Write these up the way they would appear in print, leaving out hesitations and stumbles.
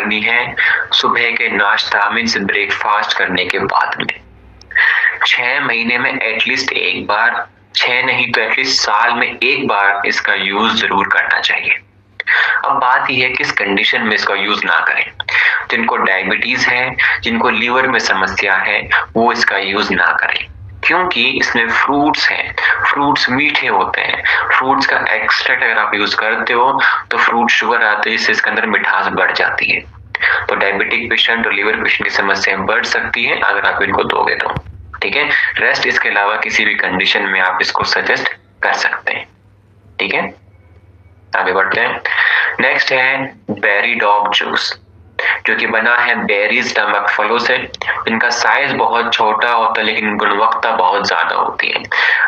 करनी है सुबह के नाश्ता मीन्स ब्रेकफास्ट करने के बाद में। 6 महीने में एटलीस्ट एक बार, 6 नहीं तो एटलीस्ट साल में एक बार इसका यूज जरूर करना चाहिए। अब बात यह है किस कंडीशन में इसका यूज ना करें। जिनको डायबिटीज है, जिनको लीवर में समस्या है, वो इसका यूज ना करें, क्योंकि इसमें फ्रूट्स हैं, फ्रूट्स मीठे होते हैं। फ्रूट्स का एक्सट्रैक्ट अगर आप यूज करते हो तो फ्रूट शुगर आते हैं, इससे इसके अंदर मिठास बढ़ जाती है। तो डायबिटिक पेशेंट और लीवर पेशेंट की समस्याएं बढ़ सकती है अगर आप इनको दोगे तो। ठीक है, रेस्ट इसके अलावा किसी भी कंडीशन में आप इसको सजेस्ट कर सकते हैं। ठीक है, आगे बढ़ते हैं। नेक्स्ट है बेरी डॉग जूस, जो कि बना है बेरीज नामक फलों से। इनका साइज बहुत छोटा होता है लेकिन गुणवत्ता बहुत ज्यादा होती है,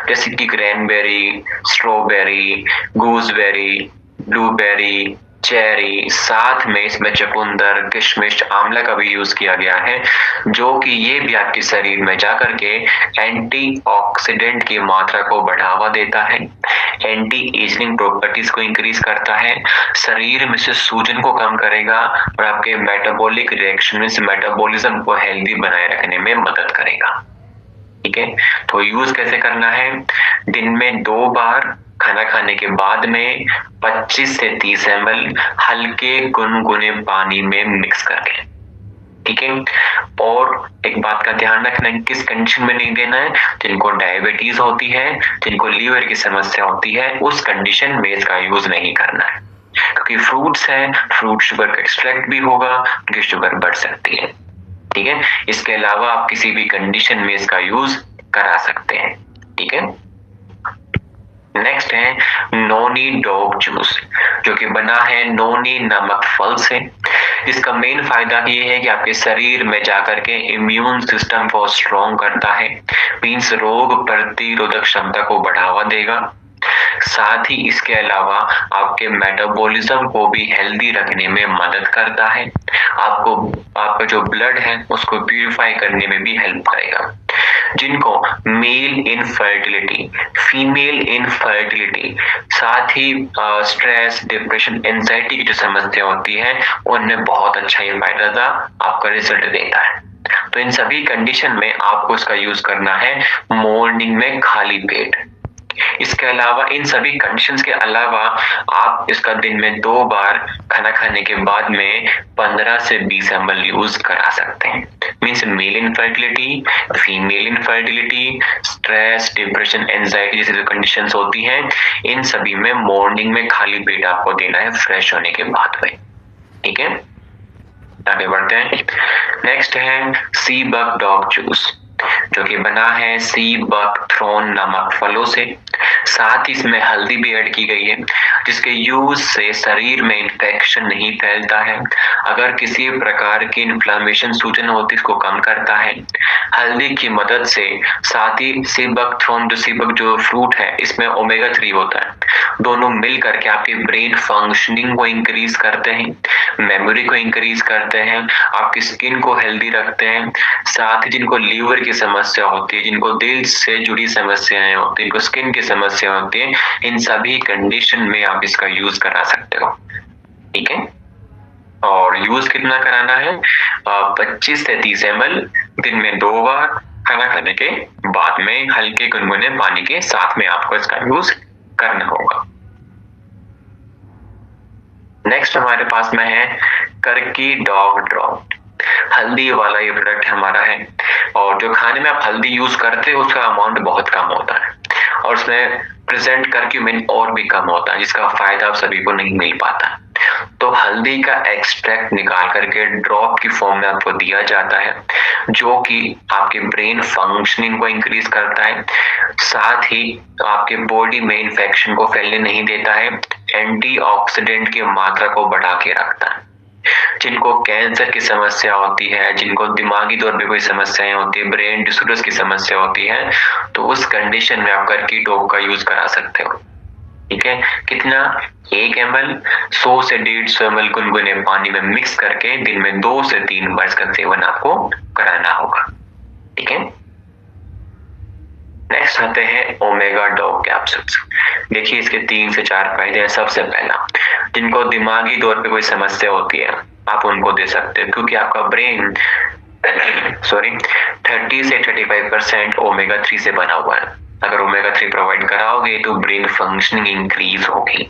जैसे कि cranberry, strawberry, gooseberry, blueberry, cherry, साथ में इसमें चुकंदर, किशमिश, आंवला का भी यूज किया गया है, जो कि ये भी आपके शरीर में जाकर के एंटीऑक्सीडेंट की मात्रा को बढ़ावा देता है, एंटी एजिंग प्रॉपर्टीज को इंक्रीज करता है, शरीर में से सूजन को कम करेगा और आपके मेटाबॉलिक रिएक्शन से मेटाबॉलिज्म को हेल्दी बनाए रखने में मदद करेगा। ठीक है, तो यूज कैसे करना है, दिन में 2 बार खाना खाने के बाद में 25 से 30 ml हल्के गुनगुने पानी में मिक्स करके। ठीक है, और एक बात का ध्यान रखना है किस कंडीशन में नहीं देना है। जिनको डायबिटीज होती है, जिनको लीवर की समस्या होती है, उस कंडीशन में इसका यूज नहीं करना है, क्योंकि फ्रूट्स है, फ्रूट शुगर का एक्सट्रैक्ट भी होगा, उनकी शुगर बढ़ सकती है। ठीक है, इसके अलावा आप किसी भी कंडीशन में इसका यूज करा सकते हैं। ठीक है, नेक्स्ट है नोनी डॉग जूस, जो कि बना है नोनी नामक फल से। इसका मेन फायदा ये है कि आपके शरीर में जाकर के इम्यून सिस्टम को स्ट्रॉन्ग करता है, मीन्स रोग प्रतिरोधक क्षमता को बढ़ावा देगा। साथ ही इसके अलावा आपके मेटाबॉलिज्म को भी हेल्दी रखने में मदद करता है, आपको आपका जो ब्लड है उसको प्यूरिफाई करने में भी हेल्प करेगा। जिनको मेल इनफर्टिलिटी, फीमेल इनफर्टिलिटी, साथ ही स्ट्रेस, डिप्रेशन, एंजाइटी की जो समस्या होती है, उनमें बहुत अच्छा ये फायदा आपका रिजल्ट देता है। तो इन सभी कंडीशन में आपको इसका यूज करना है मॉर्निंग में खाली पेट। इसके अलावा इन सभी कंडीशंस के अलावा आप इसका दिन में 2 बार खाना खाने के बाद में 15 से 20 ml यूज करा सकते हैं। Means male infertility, female infertility, stress, depression, anxiety जैसी जो कंडीशंस होती हैं, इन सभी में मॉर्निंग में खाली पेट आपको देना है फ्रेश होने के बाद में। ठीक है, आगे बढ़ते हैं। नेक्स्ट है सी बक डॉग जूस, जो कि बना है सी बक थ्रोन नामक फलों से। साथ ही इसमें हल्दी भी ऐड की गई है, जिसके यूज से शरीर में इंफेक्शन नहीं फैलता है। अगर किसी प्रकार की इन्फ्लेमेशन, सूजन होती है, इसको कम करता है हल्दी की मदद से। साथ ही सीबक थ्रोन जो फ्रूट है, इसमें ओमेगा 3 होता है, दोनों मिल करके आपके ब्रेन फंक्शनिंग को इंक्रीज करते हैं, मेमोरी को इंक्रीज करते हैं, आपकी स्किन को हेल्दी रखते हैं। साथ ही जिनको लीवर की समस्या होती है, जिनको दिल से जुड़ी समस्याएं होती है, जिनको स्किन की समस्या होती है, इन सभी कंडीशन में आप इसका यूज करा सकते हो। ठीक है, और यूज कितना कराना है, 25 से 30 ml दिन में 2 बार खाना खाने के बाद में हल्के गुनगुने पानी के साथ में आपको इसका यूज करना होगा। नेक्स्ट हमारे पास में है करकी डॉग ड्रॉप, हल्दी वाला ये प्रोडक्ट हमारा है, और जो खाने में आप हल्दी यूज करते हो उसका अमाउंट बहुत कम होता है, और उसमें प्रेजेंट करक्यूमिन और भी कम होता है, जिसका फायदा आप सभी को नहीं मिल पाता। तो हल्दी का एक्सट्रैक्ट निकाल करके ड्रॉप की फॉर्म में आपको दिया जाता है, जो कि आपके ब्रेन फंक्शनिंग को इंक्रीज करता है, साथ ही आपके बॉडी में इंफेक्शन को फैलने नहीं देता है, एंटीऑक्सीडेंट की मात्रा को बढ़ा के रखता है। जिनको कैंसर की समस्या होती है, जिनको दिमागी तौर पे कोई समस्याएं होती है, ब्रेन डिसऑर्डर्स की समस्या होती है, तो उस कंडीशन में आप करकी डॉग का यूज करा सकते हो। ठीक है, कितना, 1 ml 100 से 150 ml गुनगुने पानी में मिक्स करके दिन में 2 से 3 बार इसका सेवन आपको कराना होगा। ठीक है, नेक्स्ट आते हैं ओमेगा डॉग कैप्सूल्स। देखिए इसके 3 से 4 फायदे हैं। सबसे पहला, जिनको दिमागी तौर पे कोई समस्या होती है, आप उनको दे सकते हो, क्योंकि आपका ब्रेन 30 से 35% ओमेगा 3 से बना हुआ है। अगर ओमेगा 3 प्रोवाइड कराओगे तो ब्रेन फंक्शनिंग इंक्रीज होगी।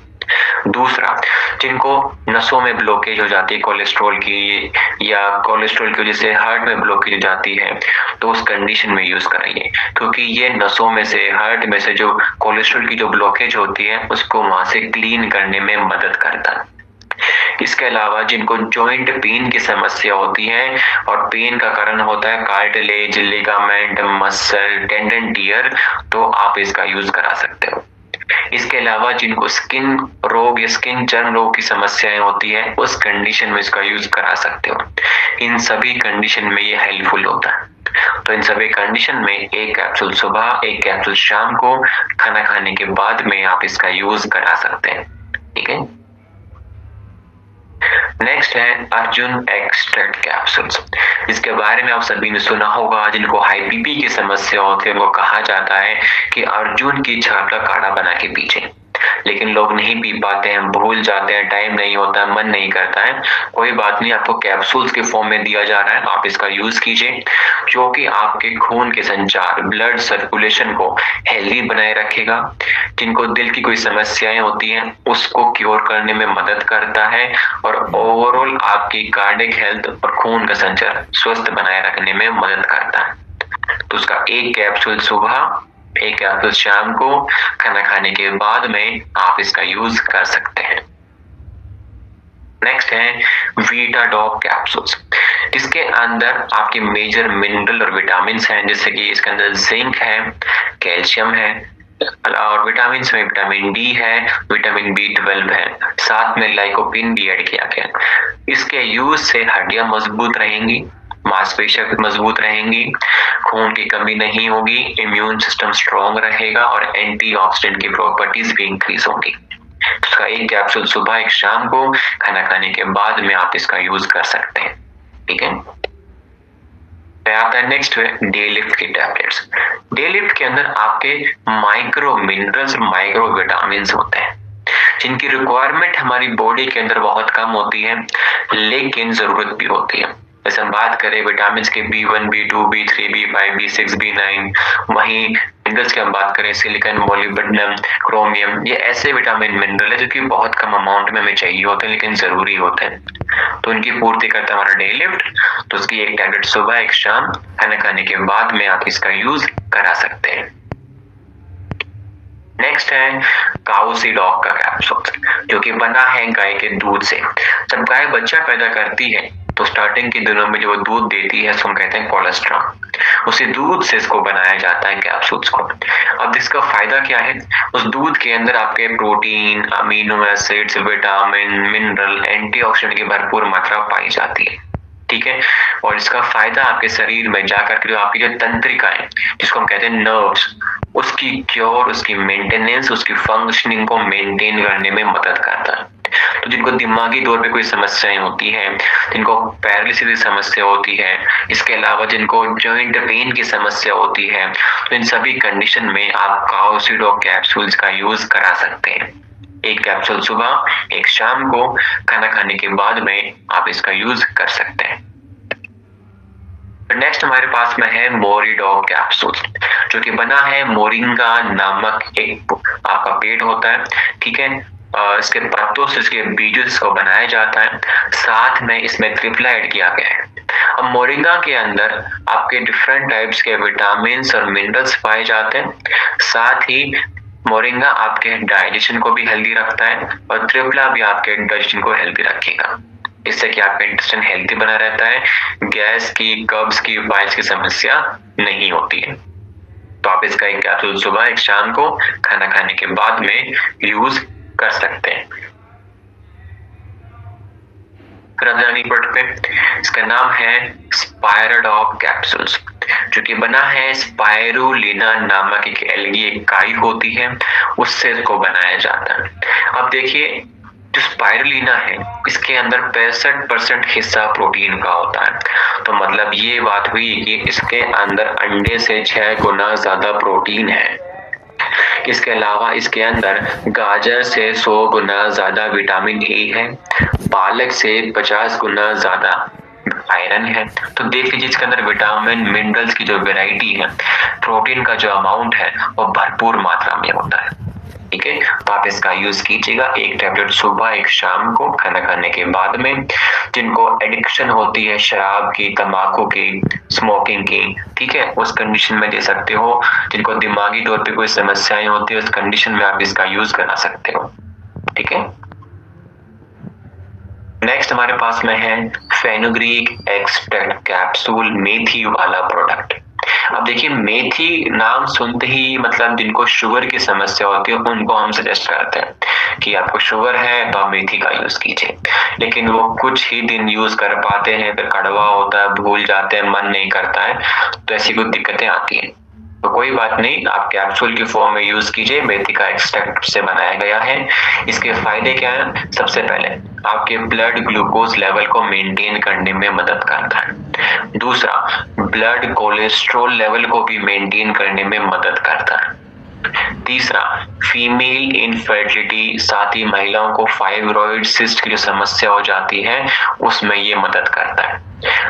दूसरा, जिनको नसों में ब्लॉकेज हो जाती है कोलेस्ट्रॉल की, या कोलेस्ट्रॉल की वजह से हार्ट में ब्लॉकेज हो जाती है, तो उस कंडीशन में यूज कराइए, क्योंकि ये नसों में से, हार्ट में से जो कोलेस्ट्रॉल की जो ब्लॉकेज होती है उसको वहां से क्लीन करने में मदद करता है। इसके अलावा जिनको जॉइंट पेन की समस्या होती है, और पेन का कारण होता है cartilage, ligament, muscle, tendon, tear, तो आप इसका यूज करा सकते हो। इसके अलावा जिनको स्किन रोग या स्किन चर्म रोग की समस्याएं होती है, उस कंडीशन में इसका यूज करा सकते हो। इन सभी कंडीशन में ये हेल्पफुल होता है। तो इन सभी कंडीशन में एक कैप्सूल सुबह, एक कैप्सूल शाम को खाना खाने के बाद में आप इसका यूज करा सकते हैं। ठीक है। नेक्स्ट है अर्जुन एक्सट्रैक्ट कैप्सूल्स। इसके बारे में आप सभी ने सुना होगा। जिनको हाई बीपी की समस्या होती है उनको कहा जाता है कि अर्जुन की छाल का काढ़ा बना के पीजिए, लेकिन लोग नहीं पी पाते हैं, भूल जाते हैं, टाइम नहीं होता है, मन नहीं करता है। कोई बात नहीं, आपको कैप्सूल्स के फॉर्म में दिया जा रहा है, आप इसका यूज कीजिए, जो कि आपके खून के संचार, ब्लड सर्कुलेशन को हेल्दी बनाए रखेगा। जिनको दिल की कोई समस्याएं होती हैं उसको क्योर करने में मदद करता है, और ओवरऑल आपकी कार्डियक हेल्थ और खून का संचार स्वस्थ बनाए रखने में मदद करता है। तो उसका एक कैप्सूल सुबह, एक कैप्सूल शाम को खाना खाने के बाद में आप इसका यूज कर सकते हैं। नेक्स्ट है वीटाडॉक कैप्सूल्स। इसके अंदर आपके मेजर मिनरल और विटामिन हैं, जैसे कि इसके अंदर जिंक है, कैल्शियम है, और विटामिन में विटामिन डी है, विटामिन B12 है, साथ में लाइकोपिन भी ऐड किया गया। इसके यूज से हड्डियां मजबूत रहेंगी, मांसपेशियां मजबूत रहेंगी, खून की कमी नहीं होगी, इम्यून सिस्टम स्ट्रॉन्ग रहेगा, और एंटीऑक्सीडेंट की प्रॉपर्टीज भी इंक्रीज होंगी। इसका एक कैप्सूल सुबह, एक शाम को खाना खाने के बाद में आप इसका यूज कर सकते हैं। ठीक है। आता है नेक्स्ट है डे लिफ्ट की टैबलेट्स। डे लिफ्ट के अंदर आपके माइक्रो मिनरल्स, माइक्रो विटामिन होते हैं, जिनकी रिक्वायरमेंट हमारी बॉडी के अंदर बहुत कम होती है, लेकिन जरूरत भी होती है। जैसे हम बात करें विटामिन के B1, B2, B3, B5, B6, B9, वहीं मिनरल्स की हम बात करें सिलिकॉन, मोलिब्डेनम, क्रोमियम, ये ऐसे विटामिन मिनरल है जो कि बहुत कम अमाउंट में हमें चाहिए होते हैं, लेकिन जरूरी होते हैं। तो इनकी पूर्ति करता है हमारा डे लिफ्ट। तो उसकी एक टैबलेट सुबह, एक शाम खाना खाने के बाद में आप इसका यूज करा सकते हैं। नेक्स्ट है काउसीडॉक का कैप्सूल, जो कि बना है गाय के दूध से। जब गाय बच्चा पैदा करती है तो स्टार्टिंग के दिनों में जो वो दूध देती है उसको हम कहते हैं कोलेस्ट्रॉल, उसी दूध से इसको बनाया जाता है कैप्सूल्स को। अब इसका फायदा क्या है? उस दूध के अंदर आपके protein, amino acids, vitamin, mineral, antioxidant की भरपूर मात्रा पाई जाती है। ठीक है। और इसका फायदा आपके शरीर में जाकर के आपकी जो तंत्रिकाएं, जिसको हम कहते हैं नर्व्स, उसकी क्योर, उसकी मेंटेनेंस, उसकी फंक्शनिंग को मेंटेन करने में मदद करता है। तो जिनको दिमागी तौर पे कोई समस्याएं होती हैं, जिनको पैरालिसिस की समस्या होती है, इसके अलावा जिनको जॉइंट पेन की समस्या होती है, तो इन सभी कंडीशन में आप काउसीडॉक कैप्सूल्स का यूज करा सकते हैं। एक कैप्सूल सुबह, एक शाम को खाना खाने के बाद में आप इसका यूज कर सकते हैं। नेक्स्ट हमारे पास में है मोरिडॉक कैप्सूल, जो कि बना है मोरिंगा नामक एक आपका पेड़ होता है। ठीक है। इसके पत्तों से, इसके बीजों से बनाया जाता है, साथ में इसमें त्रिफला ऐड किया गया है। अब मोरिंगा के अंदर आपके डिफरेंट टाइप्स के विटामिन और मिनरल्स पाए जाते हैं, साथ ही मोरिंगा आपके डाइजेशन को भी हेल्दी रखता है, और त्रिफला भी आपके डाइजेशन को हेल्दी रखेगा। इससे कि आपका इंटेस्टाइन हेल्दी बना रहता है, गैस की, कब्ज की, बाइल्स की समस्या नहीं होती है। तो आप इसका एक कैप्सूल सुबह, एक शाम को खाना खाने के बाद में यूज कर सकते हैं। पे इसका नाम है स्पायरोडॉक कैप्सूल्स, जो कि बना है स्पाइरुलिना नामक एक एल्गी, एक काई होती है, उससे इसको बनाया जाता है। अब देखिए, जो स्पाइरुलिना है इसके अंदर 65% हिस्सा प्रोटीन का होता है। तो मतलब ये बात हुई कि इसके अंदर अंडे से 6 गुना ज्यादा प्रोटीन है। इसके अलावा इसके अंदर गाजर से 100 गुना ज्यादा विटामिन ए है, पालक से 50 गुना ज्यादा आयरन है। तो देख लीजिए इसके अंदर विटामिन मिनरल्स की जो वैरायटी है, प्रोटीन का जो अमाउंट है वो भरपूर मात्रा में होता है। ठीक है, तो आप इसका यूज कीजिएगा, एक टैबलेट सुबह एक शाम को खाना खाने के बाद में। जिनको एडिक्शन होती है शराब की, तंबाकू की, स्मोकिंग की, ठीक है, उस कंडीशन में दे सकते हो। जिनको दिमागी तौर पे कोई समस्याएं होती है उस कंडीशन में आप इसका यूज करा सकते हो। ठीक है, नेक्स्ट हमारे पास में है फेनुग्रीक एक्सट्रैक्ट कैप्सूल, मेथी वाला प्रोडक्ट। अब देखिए मेथी नाम सुनते ही मतलब जिनको शुगर की समस्या होती है उनको हम सजेस्ट करते हैं कि आपको शुगर है तो आप मेथी का यूज कीजिए, लेकिन वो कुछ ही दिन यूज कर पाते हैं, फिर कड़वा होता है, भूल जाते हैं, मन नहीं करता है, तो ऐसी कुछ दिक्कतें आती हैं। तो कोई बात नहीं, आप कैप्सूल की फॉर्म में यूज कीजिए, मेथी का एक्सट्रैक्ट से बनाया गया है। इसके फायदे क्या हैं? सबसे पहले आपके ब्लड ग्लूकोज लेवल को मेंटेन करने में मदद करता है। दूसरा, ब्लड कोलेस्ट्रॉल लेवल को भी मेंटेन करने में मदद करता है। तीसरा, फीमेल इनफर्टिलिटी, साथ ही महिलाओं को फाइब्रॉइड सिस्ट की जो समस्या हो जाती है उसमें ये मदद करता है।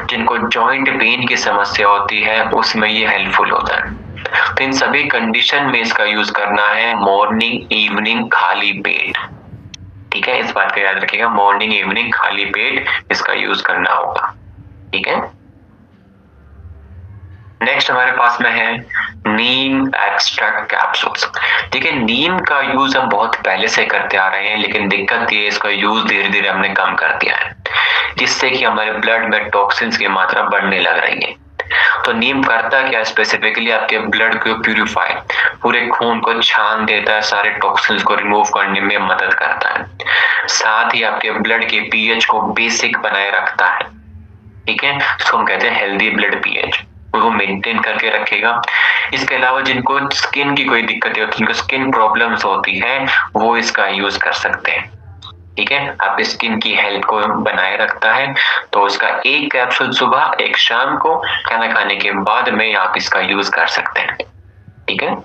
जिनको जॉइंट पेन की समस्या होती है उसमें ये हेल्पफुल होता है। तो इन सभी कंडीशन में इसका यूज करना है मॉर्निंग इवनिंग खाली पेट। ठीक है, इस बात का याद रखिएगा, मॉर्निंग इवनिंग खाली पेट इसका यूज करना होगा। ठीक है, नेक्स्ट हमारे पास में है नीम एक्सट्रैक्ट कैप्सूल्स। देखिए नीम का यूज हम बहुत पहले से करते आ रहे हैं, लेकिन दिक्कत ये इसका यूज धीरे धीरे हमने कम कर दिया है, जिससे कि हमारे ब्लड में टॉक्सिन्स की मात्रा बढ़ने लग रही है। तो नीम करता क्या, स्पेसिफिकली आपके ब्लड को प्यूरिफाई, पूरे खून को छान देता है, सारे टॉक्सिन्स को रिमूव करने में मदद करता है। साथ ही आपके ब्लड के पीएच को बेसिक बनाए रखता है। ठीक है, इसको हम कहते हैं हेल्दी ब्लड पीएच, वो मेंटेन करके रखेगा। इसके अलावा जिनको स्किन की कोई दिक्कत होती है, जिनको स्किन प्रॉब्लम्स होती है, वो इसका यूज कर सकते हैं। ठीक है, आपकी स्किन की हेल्थ को बनाए रखता है। तो उसका एक कैप्सूल सुबह एक शाम को खाना खाने के बाद में आप इसका यूज कर सकते हैं। ठीक है,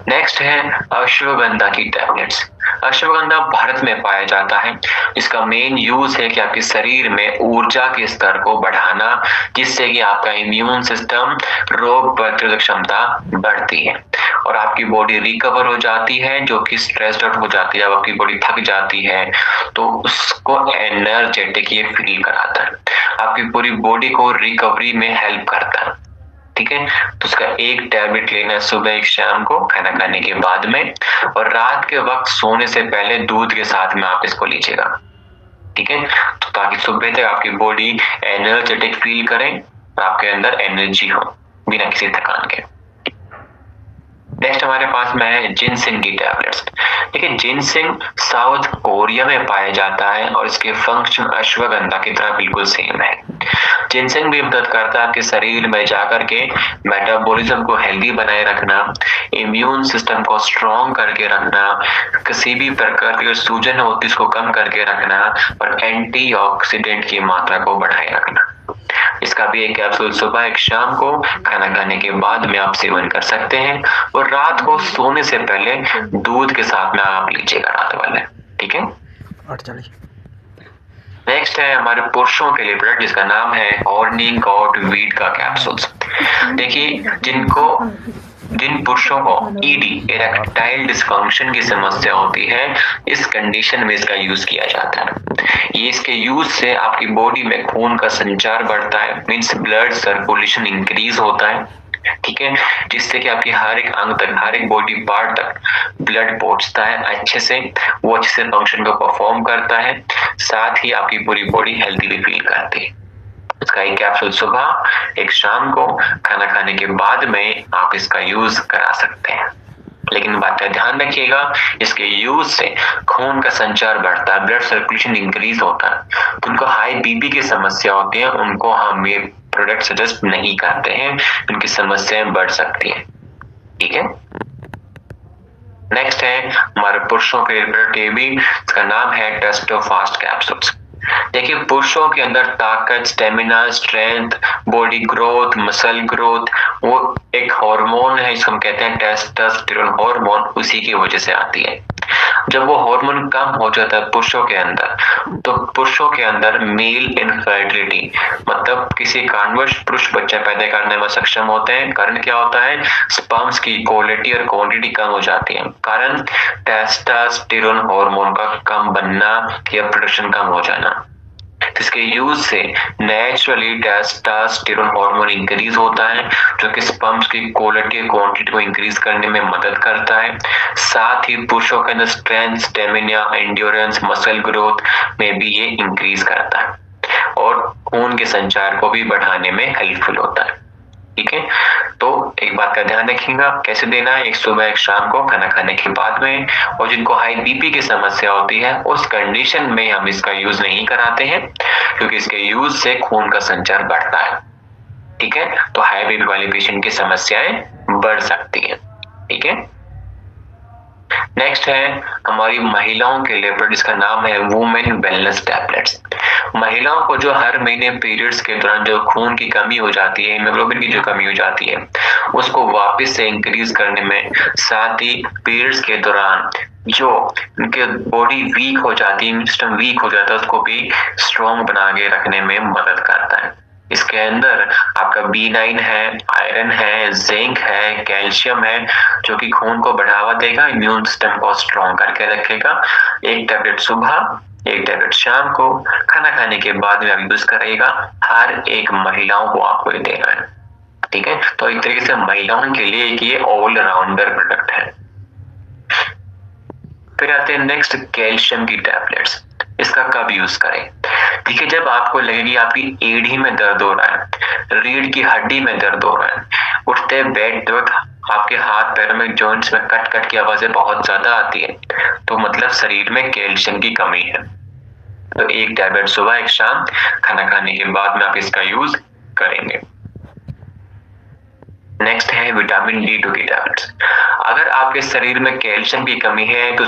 नेक्स्ट है अश्वगंधा की टैबलेट्स। अश्वगंधा भारत में पाया जाता है। इसका मेन यूज है कि आपके शरीर में ऊर्जा के स्तर को बढ़ाना, जिससे कि आपका इम्यून सिस्टम, रोग प्रतिरोधक क्षमता बढ़ती है और आपकी बॉडी रिकवर हो जाती है, जो कि स्ट्रेस्ड आउट हो जाती है। जब आपकी बॉडी थक जाती है तो उसको एनर्जेटिक ये फील कराता है, आपकी पूरी बॉडी को रिकवरी में हेल्प करता है। ठीक है, तो उसका एक टैबलेट लेना है सुबह एक शाम को खाना खाने के बाद में, और रात के वक्त सोने से पहले दूध के साथ में आप इसको लीजिएगा। ठीक है, तो ताकि सुबह तक आपकी बॉडी एनर्जेटिक फील करे और आपके अंदर एनर्जी हो बिना किसी थकान के। नेक्स्ट हमारे पास में है जिनसिंग की टैबलेट्स। देखिए जिनसिंग साउथ कोरिया में पाया जाता है और इसके फंक्शन अश्वगंधा की तरह बिल्कुल सेम है। जिनसिंग भी मदद करता है आपके शरीर में जाकर के मेटाबॉलिज्म को हेल्दी बनाए रखना, इम्यून सिस्टम को स्ट्रॉन्ग करके रखना, किसी भी प्रकार की सूजन होती है उसको कम करके रखना और एंटीऑक्सीडेंट की मात्रा को बढ़ाए रखना। इसका भी एक कैप्सूल सुबह एक शाम को खाना खाने के बाद में आप सेवन कर सकते हैं और रात को सोने से पहले दूध के साथ में आप लीजिएगा रात वाले। ठीक है, 8:40। नेक्स्ट है हमारे पुरुषों के लिए प्रोडक्ट जिसका नाम है हॉर्नी गॉट वीट का कैप्सूल्स। देखिए जिन पुरुषों को ईडी इरेक्टाइल डिसफंक्शन की समस्या होती है, इस कंडीशन में इसका यूज किया जाता है। ये इसके यूज से आपकी बॉडी में खून का संचार बढ़ता है, मींस ब्लड सर्कुलेशन इंक्रीज होता है। ठीक है, जिससे कि आपके हर एक अंग तक, हर एक बॉडी पार्ट तक ब्लड पहुंचता है अच्छे से, वो अच्छे से फंक्शन को परफॉर्म करता है। साथ ही आपकी पूरी बॉडी हेल्दी भी फील करती है। इसका एक कैप्सूल सुबह एक शाम को खाना खाने के बाद में आप इसका यूज करा सकते हैं। लेकिन बात का ध्यान रखिएगा, इसके यूज से खून का संचार बढ़ता है, ब्लड सर्कुलेशन इंक्रीज होता है। तो उनको हाई बीपी की समस्या होती है, उनको हम ये प्रोडक्ट सजेस्ट नहीं करते हैं, उनकी समस्याएं बढ़ सकती है। ठीक है, नेक्स्ट है हमारे पुरुषों के प्रोडक्ट, ये भी इसका नाम है टेस्टोफास्ट कैप्सूल्स। देखिए पुरुषों के अंदर ताकत, stamina, strength, body growth, muscle growth वो एक हार्मोन है जिसको हम कहते हैं टेस्टोस्टेरोन हार्मोन, उसी की वजह से आती है। जब वो हार्मोन कम हो जाता है पुरुषों के अंदर, तो पुरुषों के अंदर मेल इनफर्टिलिटी मतलब किसी कारणवश पुरुष बच्चा पैदा करने में सक्षम होते हैं। कारण क्या होता है? स्पर्म्स की क्वालिटी और क्वांटिटी कम हो जाती है, कारण टेस्टोस्टेरोन हार्मोन का कम बनना या प्रोडक्शन कम हो जाना। इसके यूज से नेचुरली टेस्टोस्टेरोन हार्मोन इंक्रीज होता है, जो कि स्पर्म्स की क्वालिटी और क्वांटिटी को इंक्रीज करने में मदद करता है। साथ ही पुरुषों के अंदर strength, stamina, endurance, muscle growth में भी ये इंक्रीज करता है और खून के संचार को भी बढ़ाने में हेल्पफुल होता है। ठीक है, तो एक बात का ध्यान रखिएगा, कैसे देना है? एक सुबह एक शाम को खाना खाने के बाद में। और जिनको हाई बीपी की समस्या होती है उस कंडीशन में हम इसका यूज नहीं कराते हैं, क्योंकि इसके यूज से खून का संचार बढ़ता है। ठीक है, तो हाई बीपी वाले पेशेंट की समस्याएं बढ़ सकती है। ठीक है, नेक्स्ट है हमारी महिलाओं के लिए प्रोडक्ट, जिसका नाम है वुमेन वेलनेस टैबलेट्स। महिलाओं को जो हर महीने पीरियड्स के दौरान जो खून की कमी हो जाती है, हीमोग्लोबिन की जो कमी हो जाती है, उसको वापस से इंक्रीज करने में, साथ ही पीरियड्स के दौरान जो उनके बॉडी वीक हो जाती है, सिस्टम वीक हो जाता है, उसको भी स्ट्रॉन्ग बना के रखने में मदद करता है। इसके अंदर आपका B9 है, आयरन है, जिंक है, कैल्शियम है, जो कि खून को बढ़ावा देगा, इम्यून सिस्टम को स्ट्रॉन्ग करके रखेगा। एक टैबलेट सुबह, एक टैबलेट शाम को, खाना खाने के बाद में आप यूज करेगा। हर एक महिलाओं को आपको ये देना है। ठीक है, तो एक तरीके से महिलाओं के लिए एक ये ऑलराउंडर प्रोडक्ट है। फिर आते हैं नेक्स्ट, कैल्शियम की टैबलेट्स। इसका कब यूज करें? देखिए, जब आपको लगेगी आपकी एड़ी में दर्द हो रहा है, रीढ़ की हड्डी में दर्द हो रहा है, उठते बैठते वक्त आपके हाथ पैरों में जॉइंट्स में कट कट की आवाजें बहुत ज्यादा आती है, तो मतलब शरीर में कैल्शियम की कमी है। तो एक टैबलेट सुबह, एक शाम, खाना खाने के बाद में आप इसका यूज करेंगे। नेक्स्ट है विटामिन D2 की टैबलेट्स। अगर आपके शरीर में कैल्शियम की कमी है तो